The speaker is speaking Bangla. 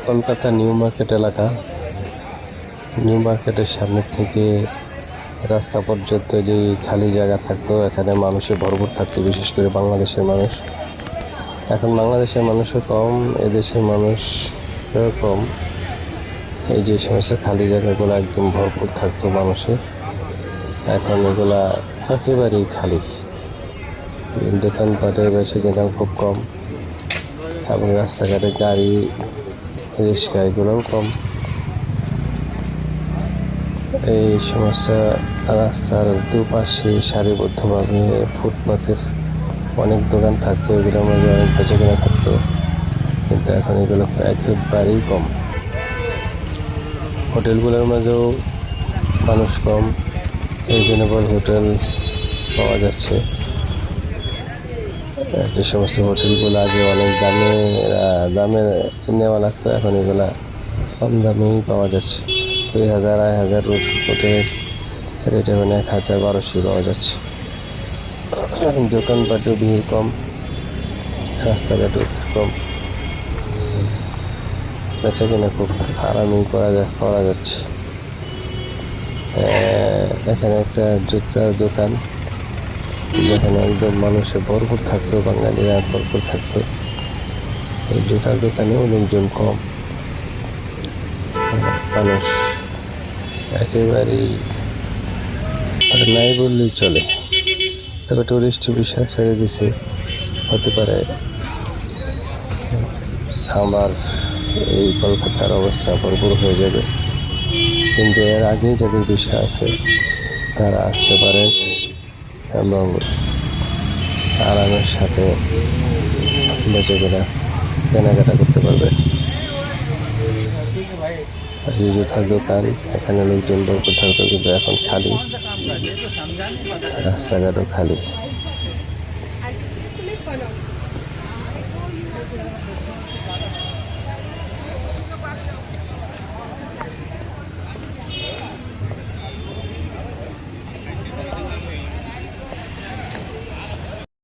কলকাতা নিউ মার্কেট এলাকা। নিউ মার্কেটের সামনে থেকে রাস্তা পর্যন্ত যে খালি জায়গা থাকতো, এখানে মানুষে ভরপুর থাকতো, বিশেষ করে বাংলাদেশের মানুষ। এখন বাংলাদেশের মানুষও কম, এদেশের মানুষ কম। এই যে সমস্ত খালি জায়গাগুলো একদম ভরপুর থাকতো মানুষের, এখন এগুলা একেবারেই খালি। দোকানপাটের বেশি কেনাও খুব কম, এবং রাস্তাঘাটে গাড়ি রিক্সা এগুলোও কম। এই সমস্ত রাস্তার দুপাশে সারিবদ্ধভাবে ফুটপাতের অনেক দোকান থাকতো, এগুলোর মধ্যে অনেক বেচা কেনা থাকতো, কিন্তু এখন এগুলো একেবারেই কম। হোটেলগুলোর মাঝেও মানুষ কম, রিজনেবল হোটেল পাওয়া যাচ্ছে। যে সমস্ত হোটেলগুলো আগে অনেক দামে নেওয়া লাগতো, এখন এগুলা কম দামেই পাওয়া যাচ্ছে। 2000 2500 হোটেলের রেট এখন 1000 1200 পাওয়া যাচ্ছে। দোকানপাটেও ভিড় কম, রাস্তাঘাটেও কম, বেচা কেনা খুব আরামেই করা যাচ্ছে। এখানে একটা জুতার দোকান, যেখানে একদম মানুষে ভরপুর থাকতো, বাঙালিরা ভরপুর থাকতো। এই জুতার দোকানে অনেকজন কম, মানুষ একেবারেই নাই বললেই চলে। তবে টুরিস্ট বিষয় ছেড়ে দিছে, হতে পারে আমার এই কলকাতার অবস্থা ভরপুর হয়ে যাবে, কিন্তু এর আগেই যাদের বিষয় আছে তারা আসতে পারে এবং আরামের সাথে বেঁচে কেনাকাটা করতে পারবে। এই জুতার দোকান, এখানে লোকজন ভরপুর থাকতো, কিন্তু এখন খালি, রাস্তাঘাটও খালি।